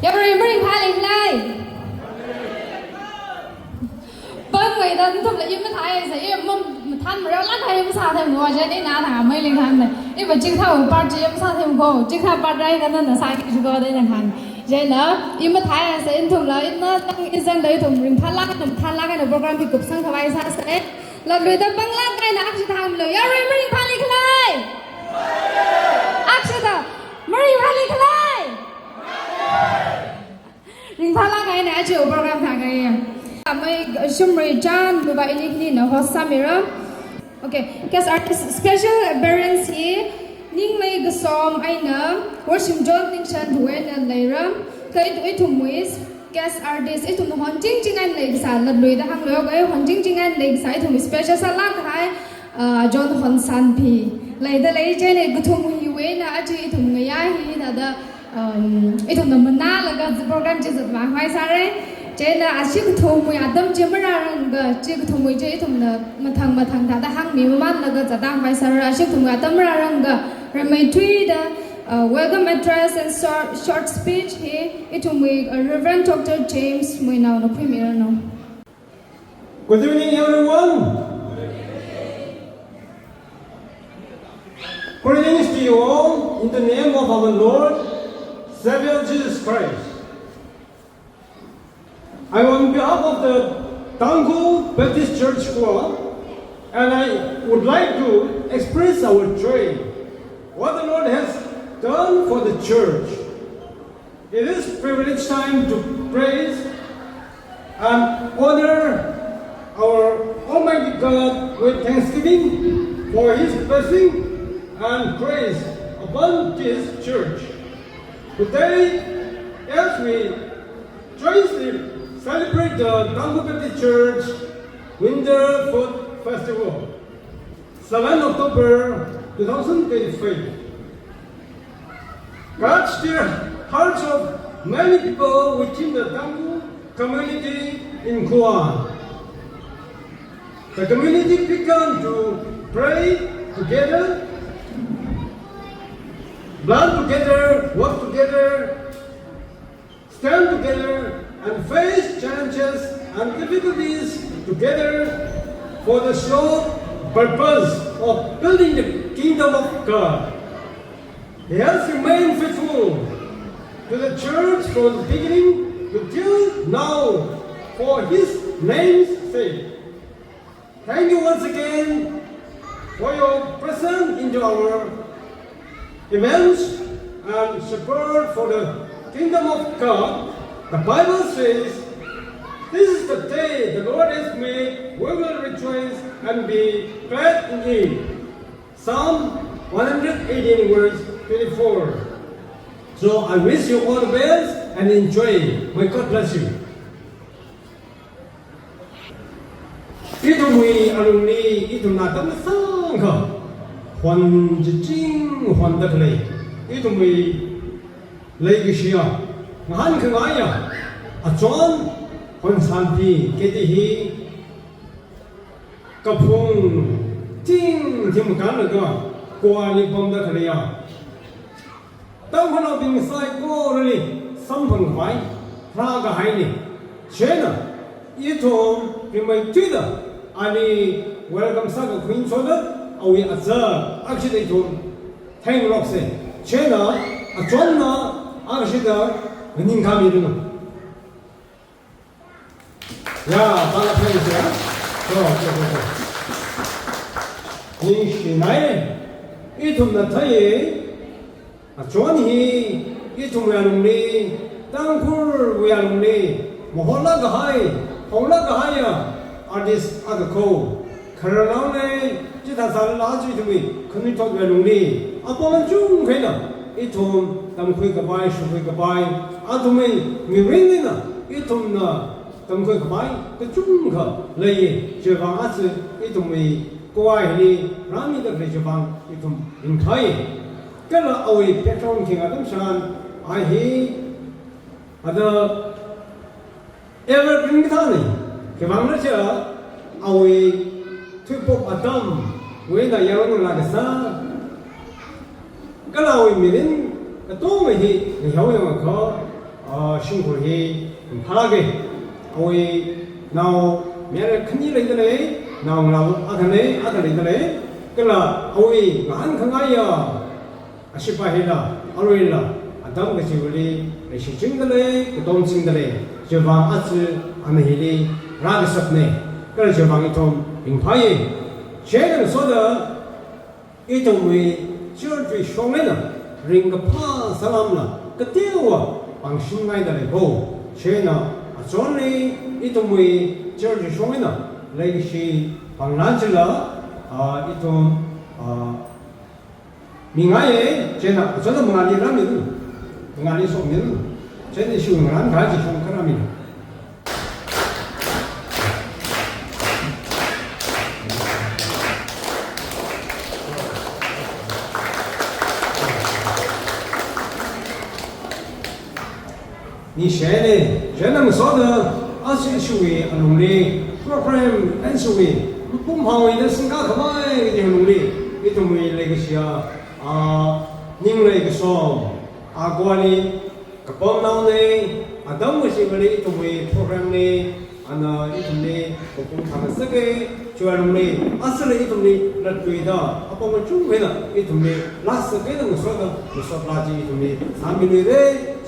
Every bring khai lại bên người ta thông là im mới thái sẽ im mông than mà lát hay im sa thêm ngồi trên đây ná thả mấy linh than này im mà chừng thao ba chỉ im sa thêm cô chừng thao ba đây cái nên là sai cái cô đây là hàng vậy nữa im mới thái sẽ im thông là im nó tăng im dân đấy thông rừng than lá cái program thì cục sang thawai sa sẽ là người ta băng lá cái nào chỉ tham lời every bring khai lại Akshita Mary khai lại rừng than lá cái này chịu program thằng cái May Shumri Jan Dubai Inikni no Hosamira. Okay, guest artist special appearance here. Ning May Gasom Aina worship John Tingshan Duen and Laira. Kay itu muis guest artist itu no honjing jingan leg sa ladlui da hang lo ga honjing jingan leg sa itu special sa la khai John Hon San Pi. Lai da lai je ne gutum hi we na aji itu ngaya hi da itu no mana la ga program je zat ma hai sa re. Chế là à chiếc thùng mùi à tâm chiếm ra rằng cái chiếc thùng mùi chế thùng là mà thằng đã hăng mì mà là cái giả vai sa ra chiếc thùng à tâm ra rằng cái rồi mày truy the welcome address and short speech here it thùng mùi Reverend Dr. James mùi nào nó premier nào. Good evening, everyone. Greetings to you all in the name of our Lord, Savior Jesus Christ. I'm on behalf of the Tangku Baptist Church Choir, and I would like to express our joy, what the Lord has done for the church. It is privileged time to praise and honor our Almighty God with thanksgiving for His blessing and grace upon this church. Today, as we joyfully celebrate the Tangku Baptist Church Winter Food Festival, 7 October 2023. God stirred hearts of many people within the Tangku community in Kuan. The community began to pray together, plan together, work together, stand together, and face challenges and difficulties together for the sole purpose of building the kingdom of God. He has remained faithful to the church from the beginning until now for His name's sake. Thank you once again for your presence into our events and support for the kingdom of God. The Bible says, this is the day the Lord has made, we will rejoice and be glad in it. Psalm 118 verse 24. So I wish you all the best and enjoy. May God bless you. Itu mui alumni itu natam sang ka huan jing huan da klei itu mui lei gishia ngahan ka ngaya a chon huan san pi ke ti hi ka phung jing tim kan la ka kwa ni pom da klei ya tang phano ding sai ko ri sam phang hai ra ka hai ni chena itu ki mai ti da ani welcome sa ka queen soda awi azza actually to hang rock se chena a chonna actually ning kami dulu ya bala praise ya so ni shinai itu na thai a choni itu mualumni tangkur mualumni mohola gahai hola gahaya artist agako karanaune jita sal laju tumi kuni tot mualumni apa chung kena itu tam khui ka bai shu khui ka bai atumi mi ring na itu na tam khui ka bai ka chung kha lei je wang a chu itu mi ko ai ni rami da kre je wang itu in khai ka la awi petrol king adam san ai hi ada ever bring thani ke wang na cha awi thu pop adam we na yang la ka sa cái lầu mình đến cái tố mày thì hiểu rằng có 辛苦히 편하게 우리 now 매일 큰일 이들에 now 아들 이들에 그러나 우리 한 건가요 아시바해라 알로일라 아담 같이 우리 시중들에 그 동생들에 저방 아주 안해리 라드섭네 그래 저방이 좀 빙파에 제대로 서다 이동의 저주 쇼메나 링가 사람나 그때와 방신가이들고 제나 전에 이동의 저주 쇼메나 레이시 방란질라 이동 민가에 제나 저도 멍아리라면 멍아리 속면 제네 시원한 가지 형크라면你现在人能说的20岁努力 program 20岁不跑的身高可慢一点努力你怎么那个是您那个说过来个帮忙呢当我是个嘞怎么 program 呢一种呢我工厂的这个就要努力20嘞一种呢那对的包括中国的一种呢那是给他们说的你说垃圾一种呢3米的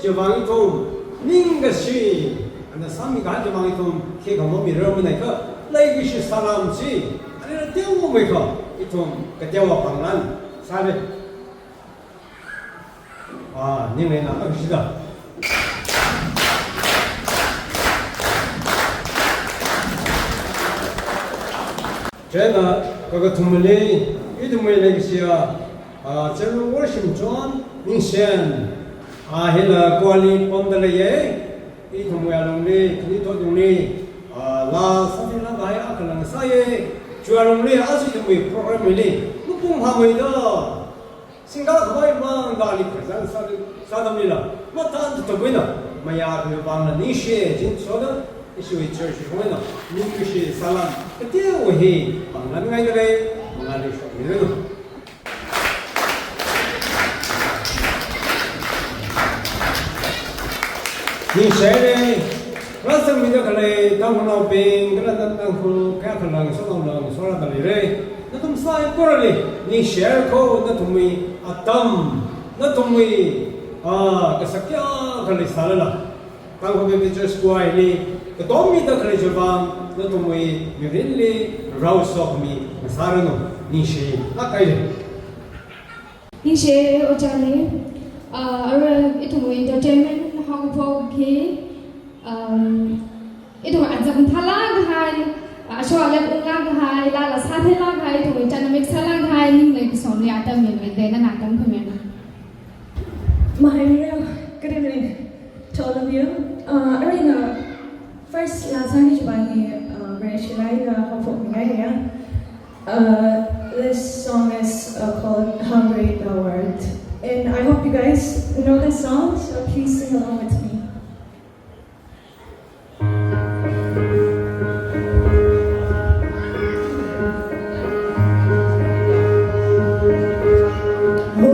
就往一种민가시 나 삼미가 한테 망이좀 걔가 몸이 여러분에게 레이기시 사람지 아니라 떼어보면서 이좀 그때와 방란 사례 님의 나가시다 제가 그거 두물리 이두물리 레이기시야 저는 월심 좋은 민신 해나 꼬알리 뻔들레에 이 동무야 롱리 그니 도중리 라 사실랑 가야 그랑 사이에 주아롱리 아주 동무이 프로그램이 무풍하고이다 생각 그거에만 가리 그냥 사담이라 뭐다 또 보이나 마야 그 방은 니시에 진짜다 이슈의 처치 보이나 니시 살람 그때 오히 방난 가이들에 방안이 쇼미는你现在那生命的可能当老兵，可能当副，可能说到里嘞，那他们啥过来嘞？你现口那他们当，那他们个啥家可能啥了？当我们这是过来嘞，个当米的可能就帮，那他们有人嘞，绕说米啥了呢？你是哪个人？你是我家里itu entertainment hong kong ki itu ajam thala ghai ashwalem unga ghai la sathe la ghai itu dynamic sala ghai ning le somni atam me de na atam phemen good evening to all of you arena first last time you bani Rashilai hong kong ghai this song is called Hungry the Word. And I hope you guys know this song, so please sing along with me. Oh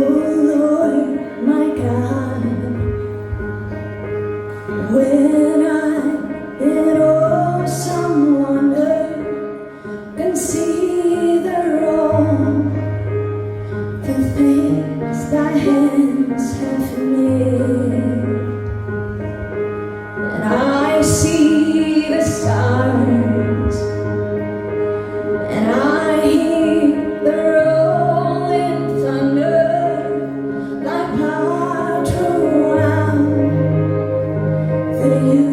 Lord, my God, when I in awesome wonder can see the wrong, the things thy hands have made, and I see the stars, and I hear the rolling thunder, thy power throughout the universe.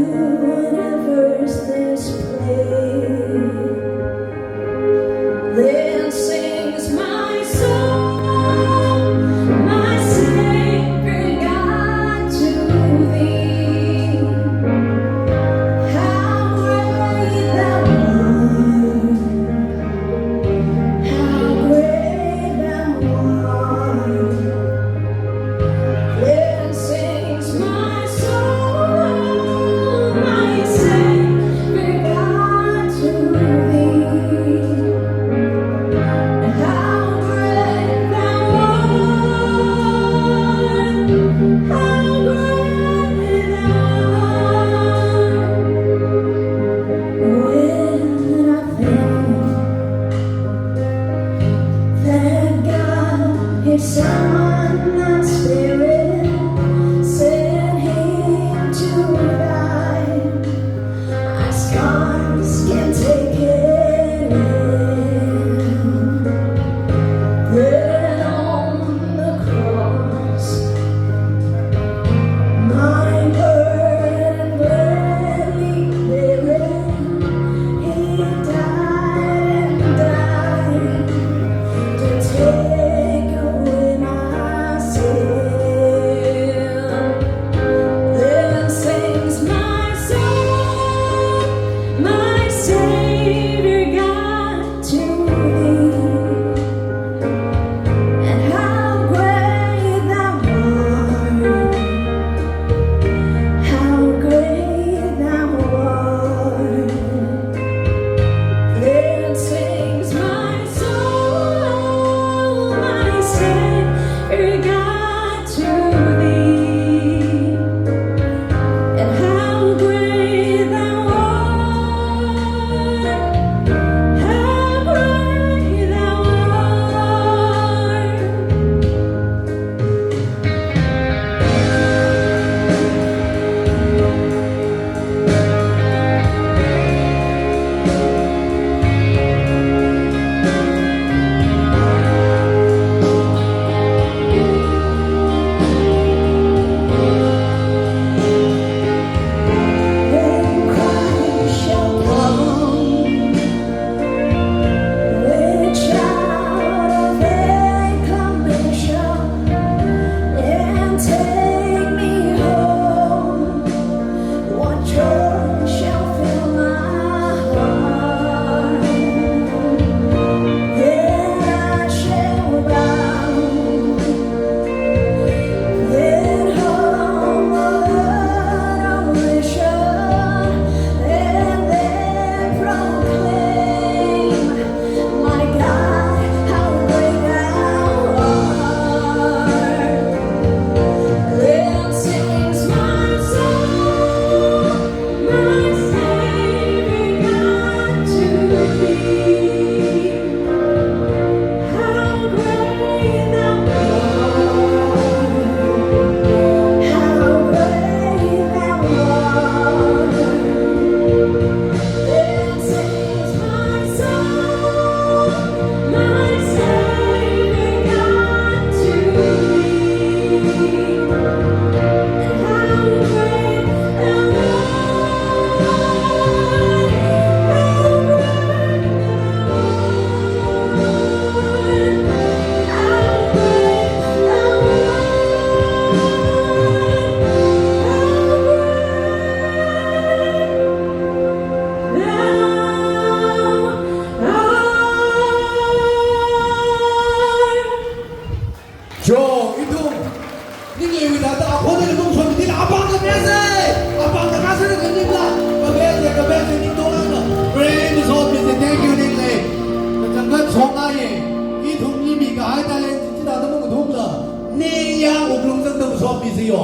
yo.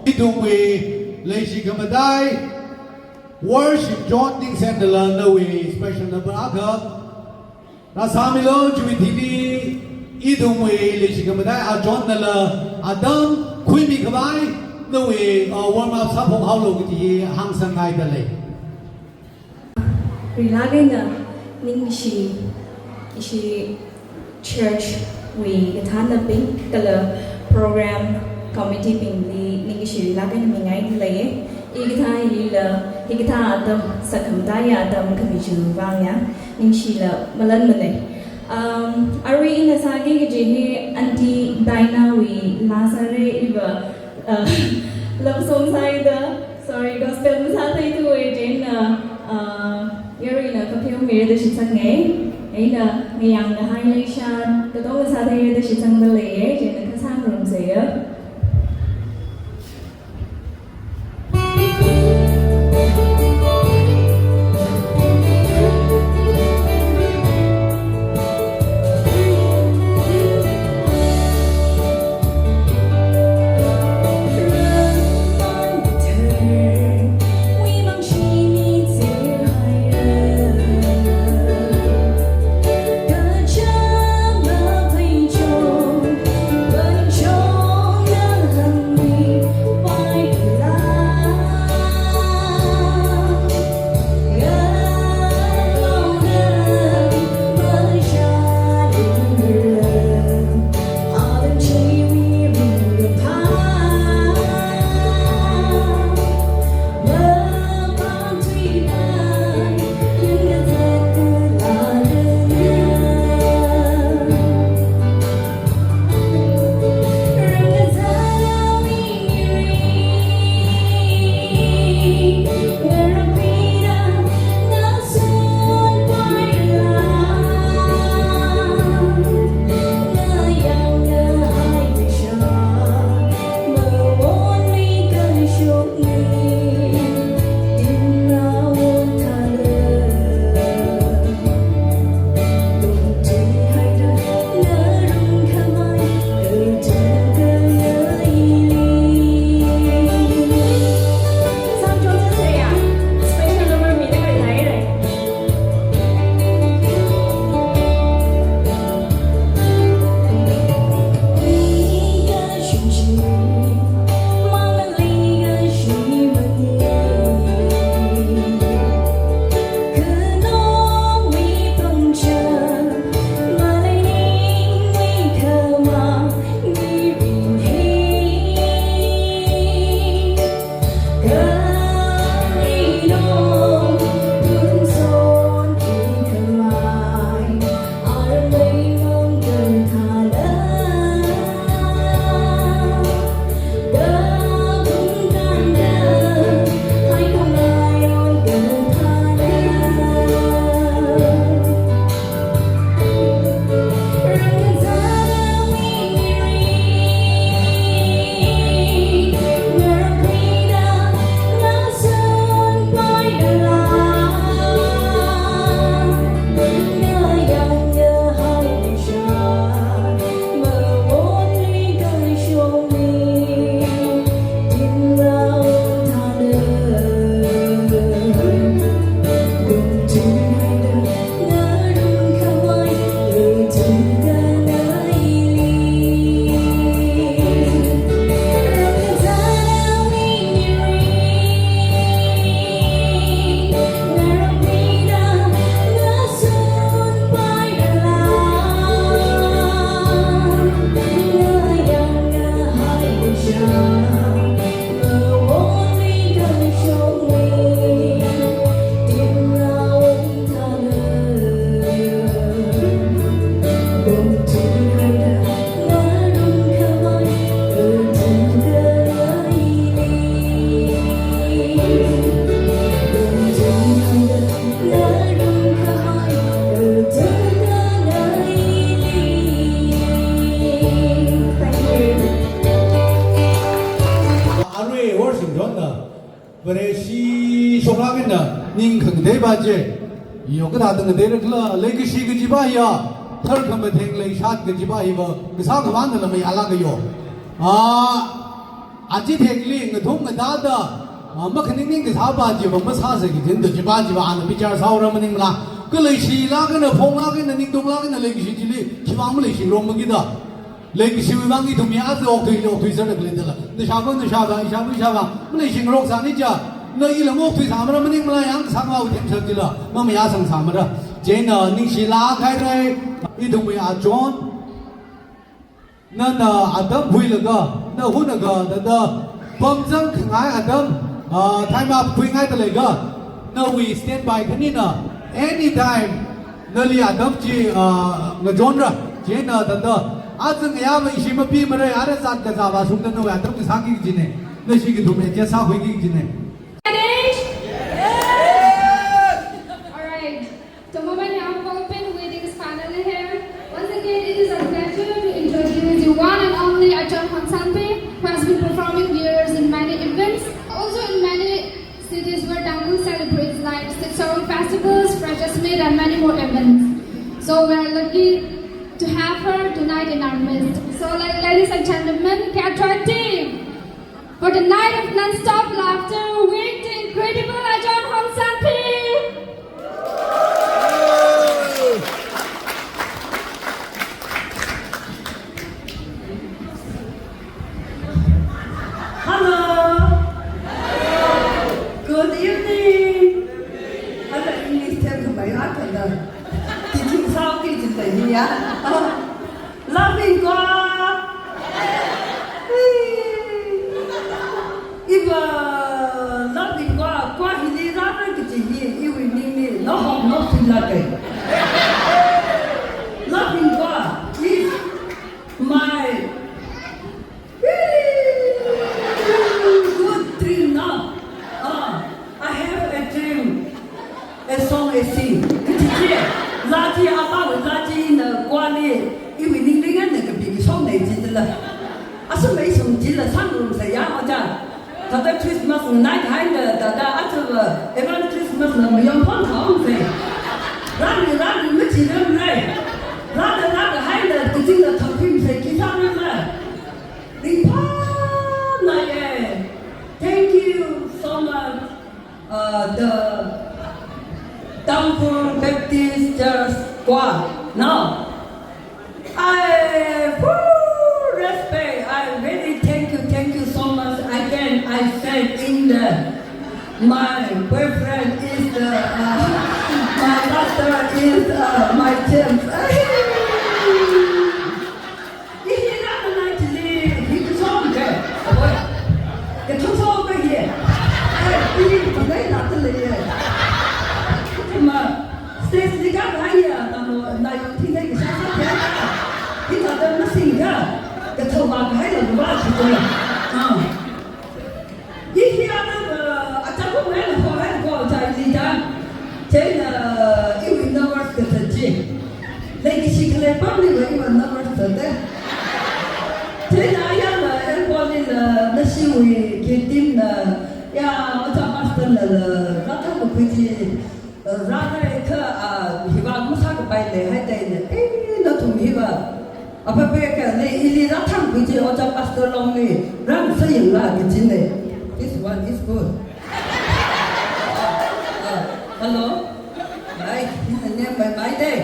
Itu we lesi kemadai worship John Ding Sandler no we special number aga. Rasamilo juitini itu we lesi kemadai a John Nala Adam Quimi kebai no we warm up sapong haulo kiti hang sangai dale. Rilagena ningshi ishi church we gethana ping kala program committee ping li ningshi rilagena mingai le igitha lila igitha adam sakamdaya adam kamichu wangya ningshi la malan mane ari in asagi ge anti dina we lazare iba love song side sorry gospel musate tu jen Yari na kapil mir da shitang ngay, ay na ngayang na highlight siya, katong sa tayo da shitang balay, dyan na kasang room sa'yo. baje yo ka da dang de le la le ki shi ki ba ya thar kham ba theng le shat ki ba hi ba ki sa ka ban la ma ya la ga yo a อาจิเทกลิงทุ่งกระดาดมาคันนิ่งๆกับท้าบาจีบมาซาสิกินตัวจีบาจีบานพิจารณาสาวเรามันนิ่งละก็เลยชีลากันพงลากันนิ่งตรงลากันเลยกิชิลีชิวางมันเลยชิลงมันกินเลยกิชิวังกิตุมีอาจจะออกถุยสระกลิ่นละนิชาบังมันเลยชิงโรคสานิจ้าเลยอีหลงออกถุยสามมันนิ่งมันยังสังเอาเต็มเชิงกิละมันไม่ยาสังสามมันเจนนิ่งชีลาใครเลยอีตุมีอาจอนนั่นอาดัมพุยละก็นั่นหุ่นละก็นั่นบังจังขงายอาดัมไทยมาพุยง่ายแต่เลยก็นั่นwe stand by คันนี้นะ anytime นั่นเลยอาดัมจีเงจอนระเจนนั่นอาจจะเงียบไม่ชิมปีมาเลยอะไรสัตว์กระจาบสุดนั่นอาดัมที่สังกิจเนี่ยนั่นสิ่งที่ถูกเมียสาวคุยกิจเนี่ย Alright, the moment you have open waiting is finally here. Once again, it is a pleasure to introduce the one and only Ajahn Honsanpe, who has been performing years in many events, also in many cities where Dangdut celebrates like Sitsarong festivals, Freshers Meet, and many more events. So we are lucky to have her tonight in our midst. So, ladies and gentlemen, Catra team, for the night of non-stop laughter, with the incredible Ajahn Honsanpe. Hello. Good evening. Hello, English tell mấy hát thật là thì chịu sao thì chỉ thấy gì á? Loving God. If loving God qua thì đi ra cái gì yêu mình nó học nó thì là cái loving God is my good dream now. I have a dream, a song I sing. Cái gì? Lá chi à ba cái lá chi là qua đi,因为你那个比上年纪的了，是没什纪了，上路谁呀？好像，他在 Christmas night time 的，他这个 every Christmas 呢没有放糖噻，让你们几人来，让个孩子不进了头品谁给上人了，你怕那耶 ？Thank you so much, the Dangdut Baptist Church Choir. Now, I respect. I really thank you so much. Again, I said in my boyfriend is my pastor is my James. He not nicely. He was on there. Cái thông số cái gì? Đi vào đấy là cái gì? Mà Stacy cái này này thì đây cái sao thế? Thì thật nó xinh ra. Cái thầu bạc cái là quá chỉ rồi. Ý khi nó chắc cũng phải là có hay có chạy gì ra. Thế là yêu nó mất cái thật gì? Lấy cái gì cái bắp đi rồi mà nó mất thật đấy. Thế là em coi là nó siêu cái tim là ở trong master là rất là một cái gì ra đây cái hy vọng cũng sao cái bài này hay đây này nó thùng hy vọng à phải biết cái này ý ra thằng cái gì ở trong master long này ra một xây dựng lại cái gì này this one is good hello bài anh em bài đây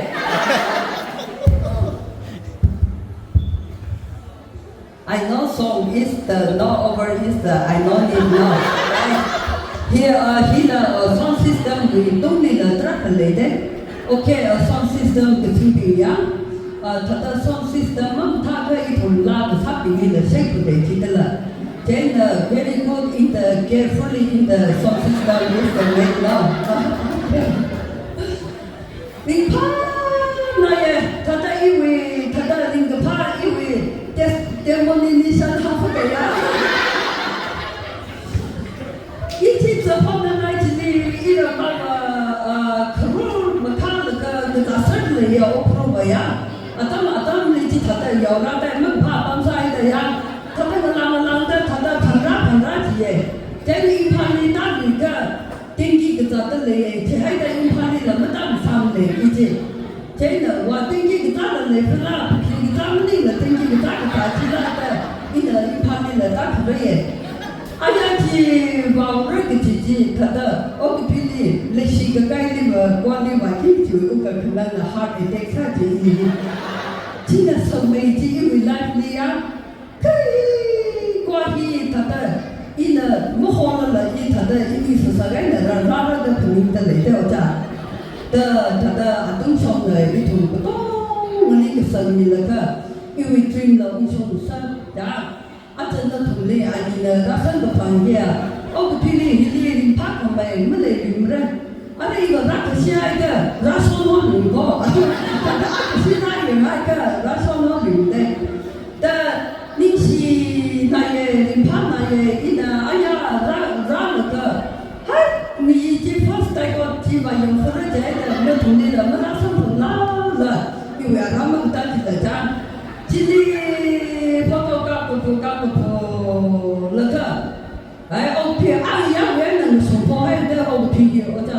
I know song is the not over is the I know it now. Right? Here sound system we don't need a translator. Okay, sound system the TV ya. The sound system ta cái ít hồn la the sắp bị the shape của đề chỉ là. Then very good in the carefully in the sound system is the way now. Vì pa này ta yêu vì ta linh cái pa yêu vì demolition half a day. It is a fun night to be either by Karun, Makala, the certainly over ya. Atam, it is a yoga, and Papa side the young, coming along the Tada Panrat, then in Pani Naviga, thinking that the lady, to hide the Impani, the Madame family, it is. Then what thinking that the level up, examining the thinking that in the Impani 了打可以。哎呀，去往那个姐姐，他的我个皮里，那些个该的嘛，管理环境就我个可能的 heart attack 啥子的，真的是没几因为 life 里啊，可以关系他的，伊呢没好了，伊他的伊是啥个呢？拉的朋友的来的家，的他的阿东上的伊同不懂，我那个生意那个，因为追了我上山呀。真的同类啊！你呢？那三个房间啊，我个皮里里拍个没来领不来，啊那一个那个下一个那说我领过，但是啊个现在有那个那说我领的，但你是那些领拍那些，你呢？哎呀，那个，嗨，你这 first 那个几万用不了这个，没同类的，没那什么那了，因为他们当时在家，今天报告那个，哎，我偏俺养原能说破还得我偏的，我讲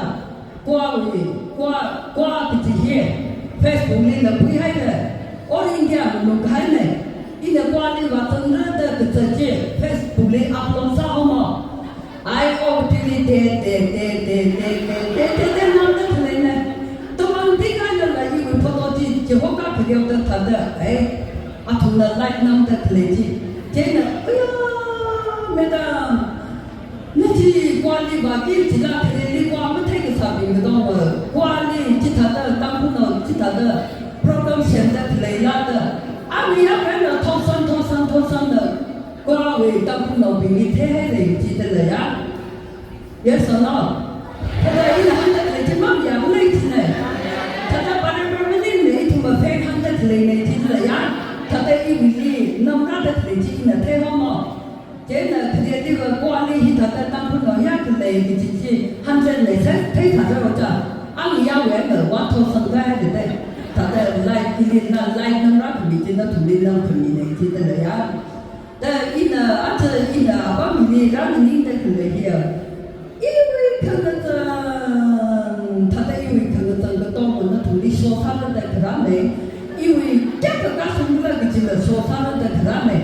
挂个这些 Facebook 里的不还的，我人家弄开呢，伊那挂的话真的个这些 Facebook 里 upload 啥好嘛？哎，我偏的那的出来呢，都往这个了，因为跑到就我家去了的他的，哎，啊从那来那的出来去。真的，哎呀，madam，那去管理吧，给其他的你管不太个啥病个东了，管理其他的当不了，其他的 program 现在来了的，啊，你要看到拖山的，管理当不了病，你太累记得了呀？Yes or no？他在一两的来就忙呀，不累起来，他在把那边的累，他们非常的累记得了呀？他在一里那么大的累积呢，太好嘛！真的，他在这个管理他在当不了呀个累的经济，他在累才太他在我这，俺们要原的我头上来的对，他在来一里那来那那可米真的同里那可米呢，记得了呀？但一呢，俺这一呢，把米呢让你的可累呀，因为可能这他在因为可能这个当我那同里说他们的可能没。因为这个干什么那个就说他们的可能没，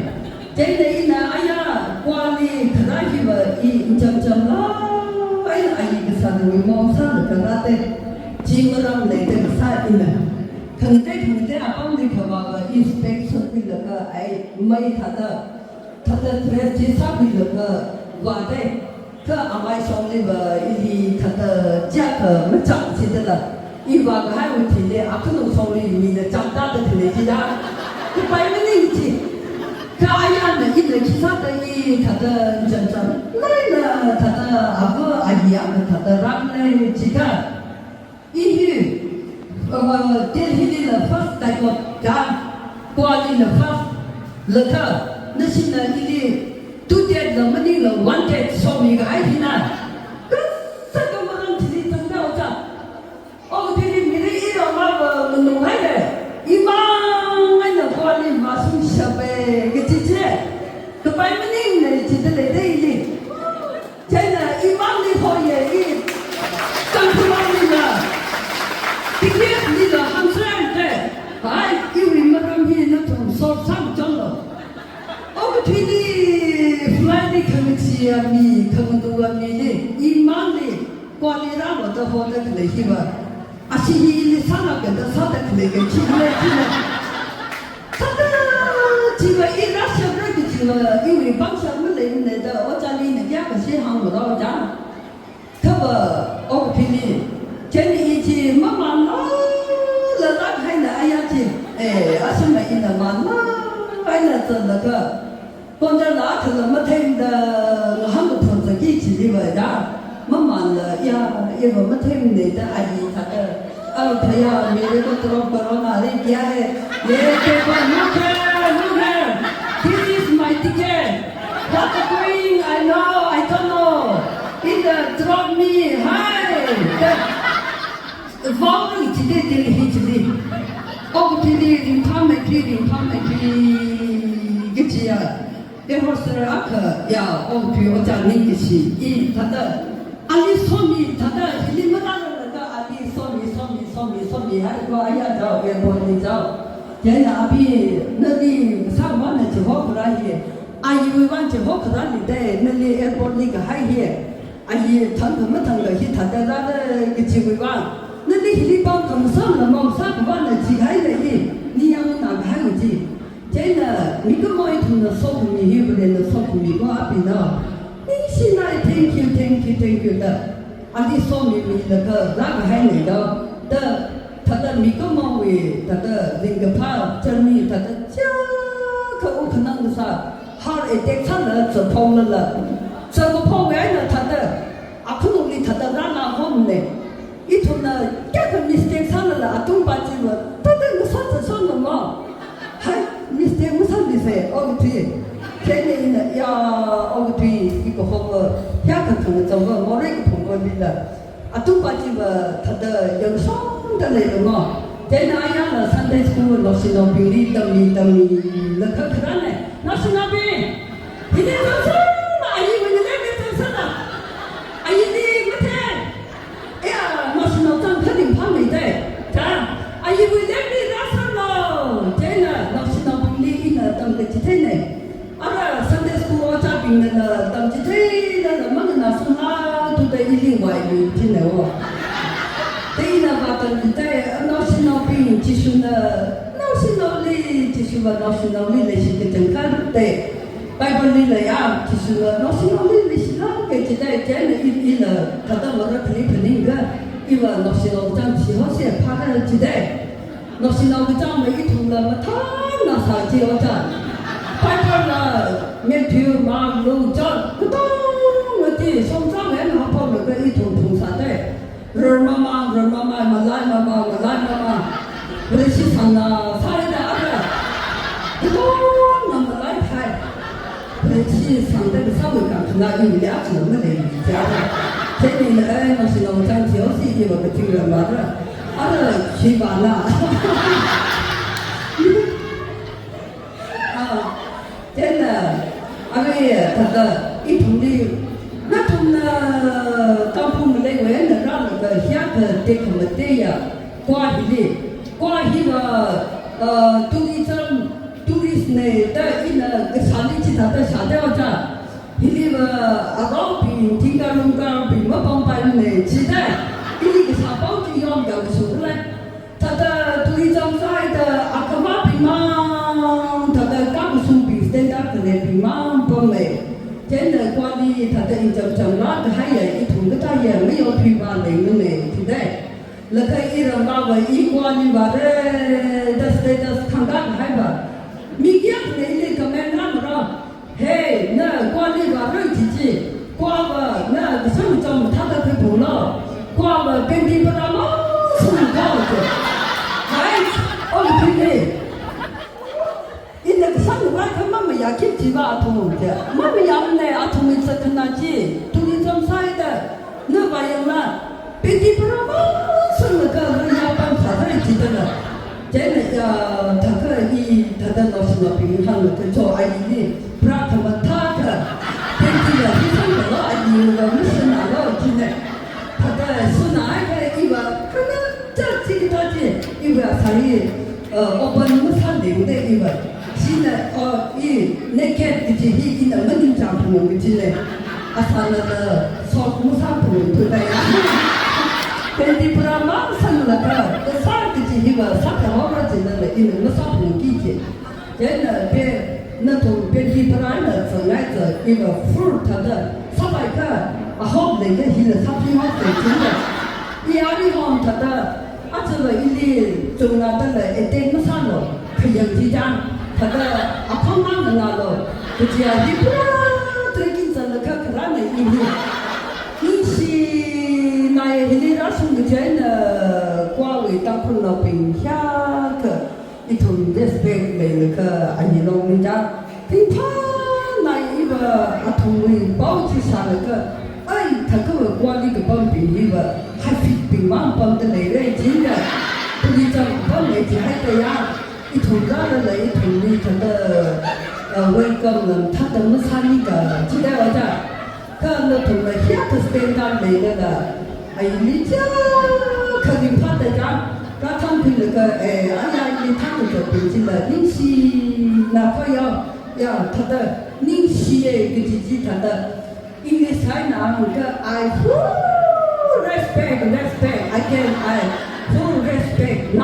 真的呢，哎呀，管理可能是吧，一讲啦，哎呀，一个啥的为毛啥的可能的，基本上来的个啥的呢，可能啊，帮你可把个 inspection 的那个哎，没他的介绍的那个话的，可阿妈说的吧，伊他的价格没涨起的了。一万个还问题的，啊，可能说的你的长大的可能其他，你摆明年纪，可哎呀，那一个其他的他的真来了，他的阿哥阿姨啊，他的让呢几个，电梯的 first 那个家，管理的 first 那个，那是呢，你都得那么的了，完全说明个爱情呢，这个么东西真的我讲。我听你的一老妈个弄来的，一帮俺那管理马上小辈个姐姐，个白门人的记得来的一，真的，一帮的好也一，刚出来的了，今天你的很帅的，哎，因为没东西那种说上涨了，我听你来的可能是啊米，可能多啊米的，一帮的管理让我的好的来是吧？啊，是你上那个的，上的那个去了，他的这个一拉小那个去了，因为帮小们来的，我家里人家个些行不到家，可不，我给你，今年一起慢慢啦，那还能哎呀去，哎，啊什么一能慢慢，还能做那个，光在那可能没听的，我还没同自己去的吧？慢慢的呀，因为没听你的阿姨她的，他呀，没那个corona的家的，也给我look here, this is my ticket. What's going? I know, I don't know. It drop me high. Vòng chỉ để chỉ đi. Ông chỉ đi đi thăm cái gì à? Cái hồ sơ ác ya, ông thì ông chẳng nên cái gì, thật đó. Ali somi thada hili mana la ali somi hai ko aya jao ye bo ni jao je na abi na ni sa ma na jo ho ra hi 阿姨为完之后可能你在那里 airport 那个海边，阿姨疼可没疼个，去疼在那个机会完，那里里帮他们上了嘛，上不完了，几海的你要哪个海有几？真的，你个毛一头的少不米，不然的少不米，我阿边呢，你现在 thank you 的，阿里少米那个那个海里头的。他的米个毛为他的那个怕真米他的家可我可能是啥，好一点看了就碰了，这个碰完了他的啊可能你他的那方呢，一头呢这个 mistake 看了啊东把这个他的我上次上了嘛，还 mistake 我上的噻，哦对，现在呢呀哦对一个好个下个同怎么没那个同过的了，啊东把这个他的有上。的来了嘛，在那样了，Sunday school 老师那边里等你，那可能呢，老师那边，今天早上阿姨问你那边早上了，阿姨你没听，哎呀，老师那张肯定怕没得，看，阿姨问那边早上了，真的，老师那边里呢等个几天呢，啊那 Sunday school 这边呢等几天呢，那么那是哪都得一定外面进来哦。对呢，把等你在老师那边继续呢，老师那里继续把老师那里那些个正看对，拜本里来呀，继续了老师那里那些那个就在这里一了，他到我这里肯定个，因为老师那张起好些怕个就在，老师那个张没一通了嘛，他那啥就要张，拜本了，面条马路张，不当我的上张来拿跑了个一通通啥的。人妈妈，马来妈妈，我的市场呢，啥的啊个，一多那么来拍，我的市场这个稍微讲那有两只没得一家的，这里呢，哎，那是农场就是一个个听人嘛的，啊个去完了，啊，真的，啊个也他的一桶的。那从那当铺们来玩的，让那个下个这个么的呀，挂起个杜丽斯呢的一个山里去他的下掉着，一个阿老比听个龙岗比么帮白呢，期待一个沙包就要表出来，他的杜丽江在的阿克玛比嘛，他的刚松比现在可能比嘛不美。真的管理他的一种那个还有一同个他也没有批发那个呢，对不对？那个一人把我一管理把的看到还吧，明天那个没那么着，嘿，那管理把人自己，挂个那个上中他都去补了，挂个本地不让嘛，是不高的，还哦对对。那个上外他妈妈也去几把阿童的，妈妈也呢阿童一直跟他去，都是这么晒的，那玩意儿嘛，别地不让嘛，是那个人家办啥子记得了，真的呀，他个他的老师那边上那个做阿姨的，不让他们他的，别地的，你上个阿姨我们是哪个记得，他的是哪个一个，可能这个他的一个啥哩，我们没看留的一个。现在那个就是一那么紧张不能进来，啊，他那个烧木上不能对的呀，本地不让马上那个啥就是一个啥个好个进来了，因为我上不能进去，真的那种本地不让的走来走一个富他的300个啊好那个现在3平方水平的，1里方他的啊这个一里中了的了一点没上了，培养几家。他的阿胖妈的那了，就是啊，你不最近真的看看那一路，你是那你那什么钱的？瓜为当铺那边下个一头 respect 来那个阿姨老人家，听他那一个阿头为包起上那个，哎，他个管理个帮比一个还比比忙帮的来来真的，不是这帮来就还这样。一同家的来一同的他的welcome 人，他怎么参与个？记得我讲，看那同了下个 stand up 来的了，哎，你家肯定怕的讲，他他们那个哎呀，你他们就平时了，你是哪个要他的您企业个自己他的，因为才拿个 I respect again I full respect 那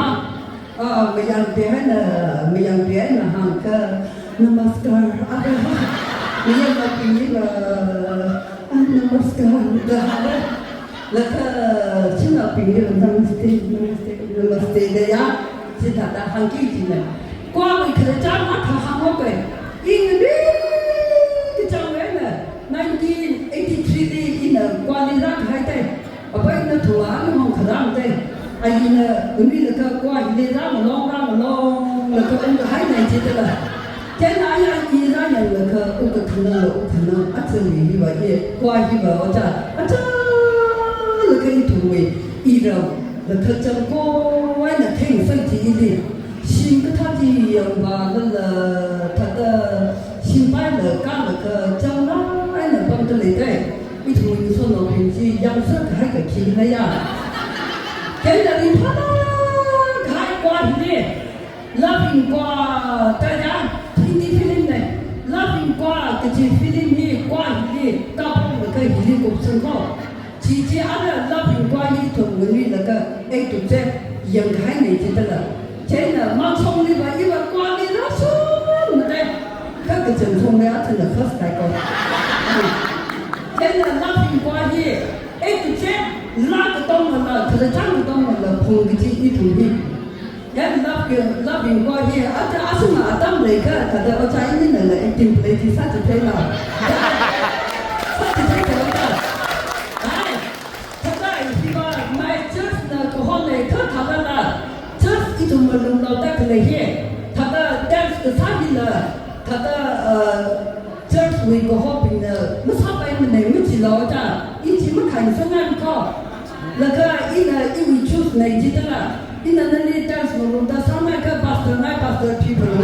没样别呢哈个 namaskar ada没样个比个namaskar 的哈了个现在比个 namaste 的呀，现在的很积极的，光为可能讲那他韩国个，因为个讲完了1983的关于那个还在，不然那土啊那么可能在，那那个关于那么long，那个我们还在记得了。现在呀，依然有那个我可能这里吧也关于吧我讲那个一土为依然那个整个我那挺费劲的，新个他的样吧那个他的新摆的干那个将来那帮着来的，一土你说那平时养生还个听了呀，现在你他还关于的，那苹果大家。那苹果这些 film 里关于大部分个一零公生活，其实阿拉那苹果一同我们那个哎都在沿海那记得了，真的马冲的话，因为关于那什么的，那个正宗的啊，真的可是太高。真的那苹果一哎都在那个东了，就是这个东了，碰个几一同的。yang labing ko ye ada asma adam mereka kada ocai ini nala intim pleti satu tela satu tela ai kada istiwa mai just na ko hone ka kada la just itu melum la tak le ye kada dance ke sabila kada just we go hoping na masapai menai muci la ta inci makan sangan ko laga ina iwi choose na jitala in the name dance room, the some like a pastor people.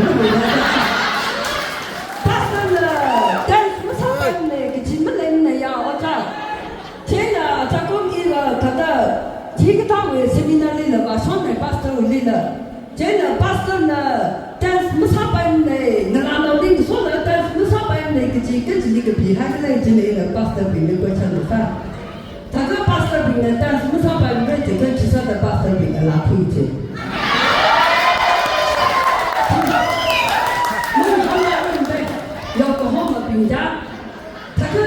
Pastor dance was happening, Jimmy, Oja. Chena, Takum Eva, Tada, Tikata with seminar leader, but Sunday pastor leader. Chena, pastor dance must happen, Nalano Link, so that dance must happen, Chicken, behind the pastor being the question of that. Taga pastor being a dance must happen, to set the pastor being a la preaching. Yokohama being that. Taga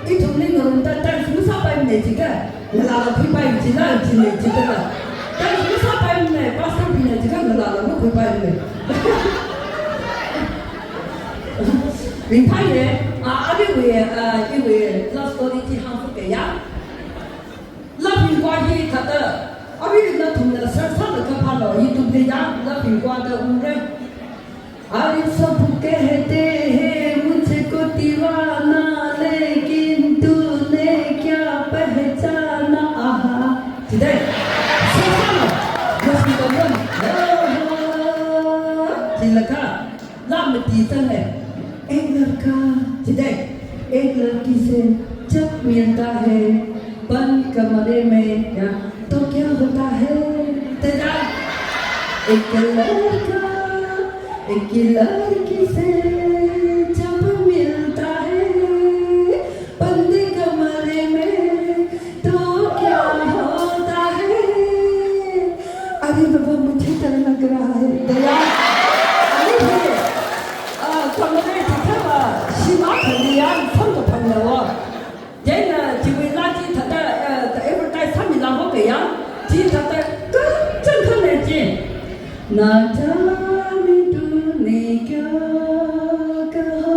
it only on that dance must happen, Natica, Nala Pipa in China, China. Dance must happen, pastor being a China, Nala Pipa. Reply, I will last quality half of the young. Loving qua hi thật đó, ở bên đó thùng là sát sát được cái phần rồi, tụi đi dám loving qua đó uống đấy. Ai सब कहते हैं मुझको दीवाना, लेकिन तूने क्या पहचाना आहा. Thì đây, sát sát rồi, nó chỉ có luôn. Thì là cả, làm một tí thân này. Ek lड़का, thì đây, एक लड़की से जब मिलता है बंद कमरे में या तो क्या होता है तेरा एक लड़की से जब मिलता है बंद कमरे में तो क्या होता है अरे बाबा मुझे डर लग रहा है दया अरे कमरे था सीमा खलिया फोन तो फोन लो जेना जीविला जी था एडवर्टाइज था मिला हो गया जी था चल खने जी ना जाने तूने क्या कहा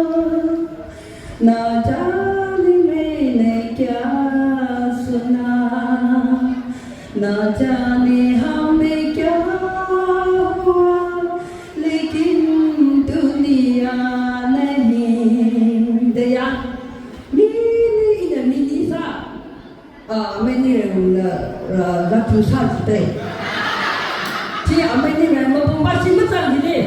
ना जाने मैंने क्या सुना ना जाने हमें क्या हुआ लेकिन दुनिया नहीं दया mấy người là gặp chú sao chị đây chị ở mấy người mà bông bát xin mất rằng gì đi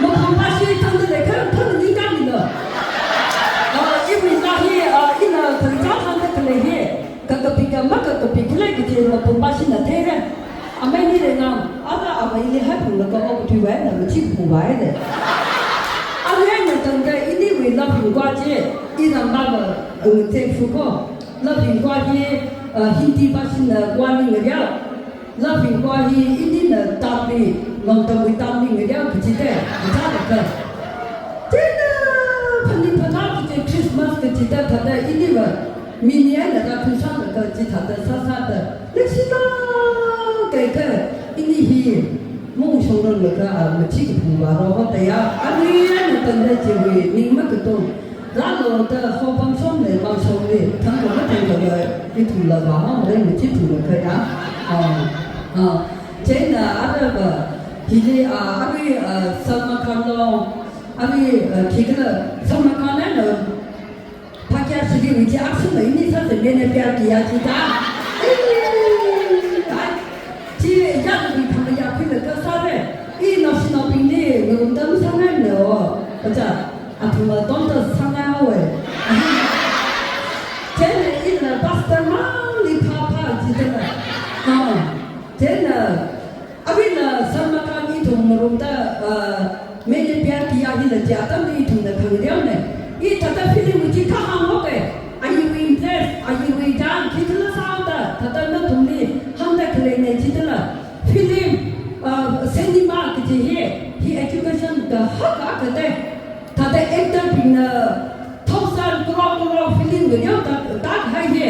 mà bông bát xin thân thân này thân những cái gì nữa ít mình ra hi ít là thời gian thân thân này hi các cái mắc các cái này cái gì mà bông bát xin là thế đấy mấy người nào ở mấy người hết phụ là có ông thủy vẽ là chỉ phụ vẽ đấy anh ấy nhận từng cái ít 那苹果节，一人把个政府个，那苹果节hindi把心的管理个了，那苹果节一定的当地，弄得为当地个了，不记得，不咋个个。真的，他你他那这 Christmas 个记得他的一定个，明年那个平常那个记他的啥啥的，那是那个个，一定是。梦想中那个没几个朋友，然后大家啊，你那等待机会，你们个懂，然后的好帮手的帮手的，他们那个一土了吧，我们没几土了可呀，真的啊那个，其实啊，阿位什么看到，阿位这个什么看那个，他家是的，我家是没你他这边的边地啊，其他，这样子他们家去了个啥嘞？一闹是闹病的，我们都上来了，或者啊，他们当着上来好诶。真的，一个巴斯德忙里啪啪记得了，真的，阿边呢，什么看一同我们的每年边地啊，一个家当的一同的朋友呢，一他的菲律宾去看好的，啊，因为这，啊，因为这样，记得了啥的，他的那同的，han的可能呢记得了。film cinema ke je he education the hak akade ta de actor bin thousand crore film ge yo ta hai je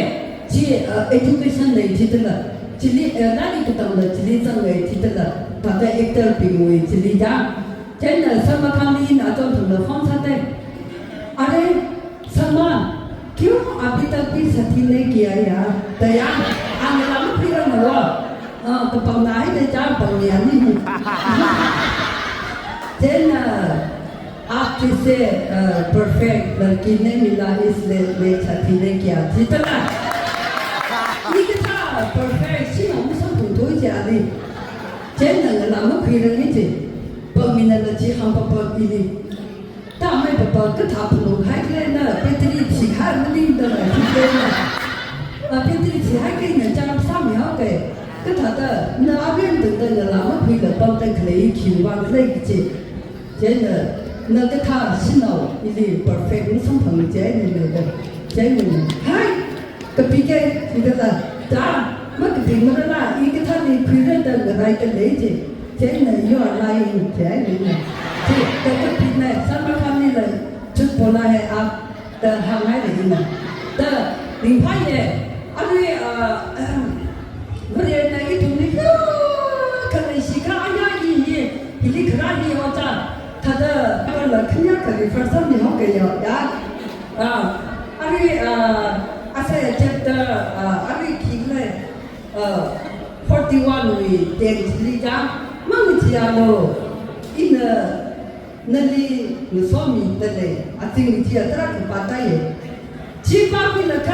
ji education nei ji de la ji li na ni ke ta la ji li sang nei ji de la ta de actor bin we ji li da chen na sama kam ni na to thum la phong sa de are sama क्यों अभी तक भी सती नहीं किया यार तैयार आने वाला फिर हुआ तो bằng lái để cho bằng nhà đi thế là artist perfect là kinh nên mình là về thật thì nên kia chỉ tất cả những cái thà perfect chỉ là một số thủ tối giả đi thế là làm mất khi là cái gì bằng mình là chỉ không bao bao đi ta mấy bao bao cứ thà phụ hai cái này bên trên chỉ hai cái đi đó là chỉ bên là bên trên chỉ hai cái này cho làm sao mình học cái cái thật là nó bên từ từ là làm mất khi là bao tay lấy chiều vàng lấy cái gì thế là nó cái thà xin nào đi perfect cũng sống bằng chế này này chế này hai cái bị cái thì đó là đã mất cái gì mà nó là cái thà đi khi ra từ người này cái lấy gì chế này do lại chế này thì cái bị này sao mà không đi là chút bỏ lại à hàng ngày là gì này đó đình phải vậy anh 그래 나 이 돈이 그래 시간이야 이 일이 그라니 오자 다들 그걸 그냥 그 퍼센트 하게요 야 아니 아세 챕터 아니 길래 41위 땡리자 망지야로 이는 너리 무서움이 있던데 아직 지어들아 그 바다에 집앞이나 가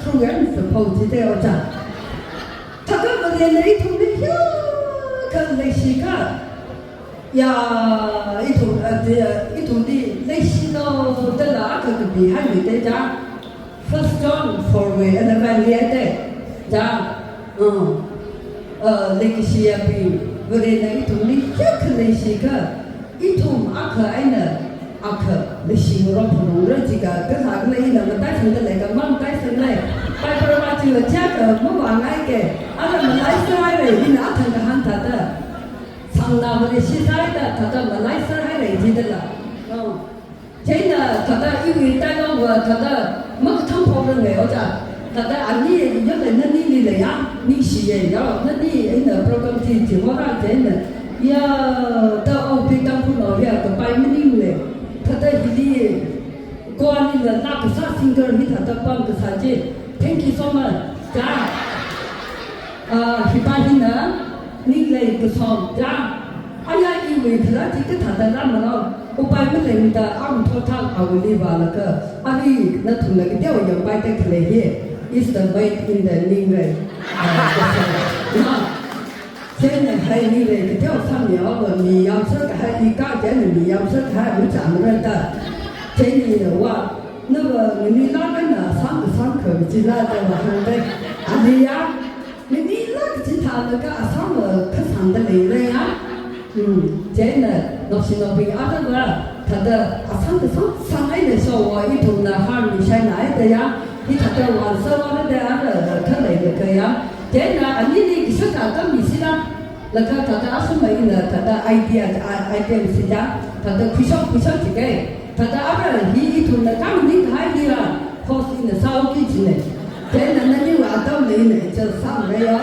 그러면 서포지되어 자他跟我连了一桶的哟，跟那些个呀，一桶的那些咯，的啦，个比还没得家 ，First John 4way，那个连的家，那个些比我连了一桶的哟，跟那些个一桶阿克爱呢，阿克那些我普通人这个跟啥个嘞，那么带上的那个忙带上来。ไปประวัติเจ้าก็เมื่อวานไงแกอะไรมาไล่สไลด์เลยที่น่าทำกันหันทัดสังนาวันนี้ชี้สไลด์ทัดมาไล่สไลด์เลยที่เดียวเช่นทัดอีวิตาโนว่าทัดมันก็ทั้งพอเลยเอาจ้ะทัดอันนี้ยังไงนั่นนี่เลยอ่ะนี่สิเองนั่นนี่ไอ้เนี่ยโปรแกรมที่ว่าเราเช่นยาแต่เอาไปตั้งคุณเอาเนี่ยก็ไปไม่นิ่งเลยทัดที่นี่ก่อนนี่เลยนักศึกษาซิงเกิลที่ทัดปั้นก็สัจจิ Thank you so much จ้าที่บ้านที่นะนี่เลยก็สอนจ้าอายาอีเวทละที่ก็ถัดแต่ละมันเราอุปไม่เลยมีแต่อ้อมทอดทางเอาไว้ดีว่าแล้วก็อันนี้นั่นถึงเลยก็เดี๋ยวอย่างไปแต่ทะเลเย่ is the way in the new way เช่นให้นี่เลยก็เดี๋ยวทำเนี่ยว่ามียามเสื้อให้อีกาเจนมียามเสื้อให้รู้จักมันได้เช่นนี้เลยว่า那个你那个呢，上课吉他的话，对不对？啊对呀，你那个吉他那个上课课上的累了呀，这呢，那是那边啊那个，他的上的上来的时候，我一头呢哈里先来的呀，你他的晚上我的他来的个呀，这呢你你说他的米是啦，那个他的什么呢？他的 idea 是呀，他的不想这个，他的阿个一头呢刚你开的啦，好是呢烧几斤呢，这呢你话到没呢就上来呀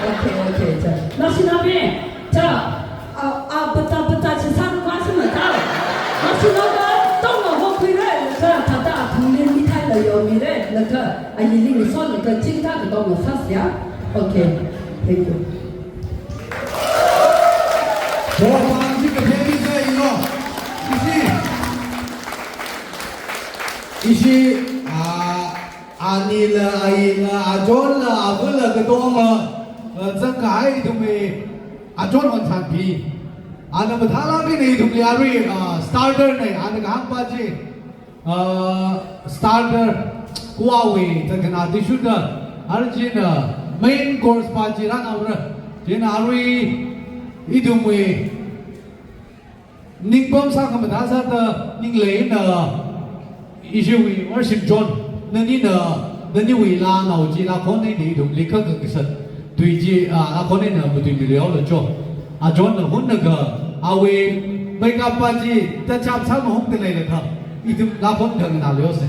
，OK 这，那是那边这不打是上瓜什么的。那是那个当我回来，那个他的童年离开了有没嘞？那个你说那个经常的当我啥事呀 ？OK，thank you。我帮这个便宜这一个，一些阿尼了、阿姨了、阿john了、阿哥了个多嘛，这个还都没阿john很产品。आने बथाला भी नहीं तुमने यार भी starter नहीं आने कहाँ पाचे starter कुआवे तक ना दिशुदा हर चीज मेन कोर्स पाचे रान आवरा जिन आरुई इधुमे निंपम सा कम दासा ता निंगले ना इशुवी वर्षिप जॉन ननी वी ला नाउजी ला कोने नहीं तुम लिखा किसन तुझे ला कोने ना बुद्धि मिले और जो John na hun naga awe baik apa ji ta chap sam hong te lai la tha itu la phon thang na leo se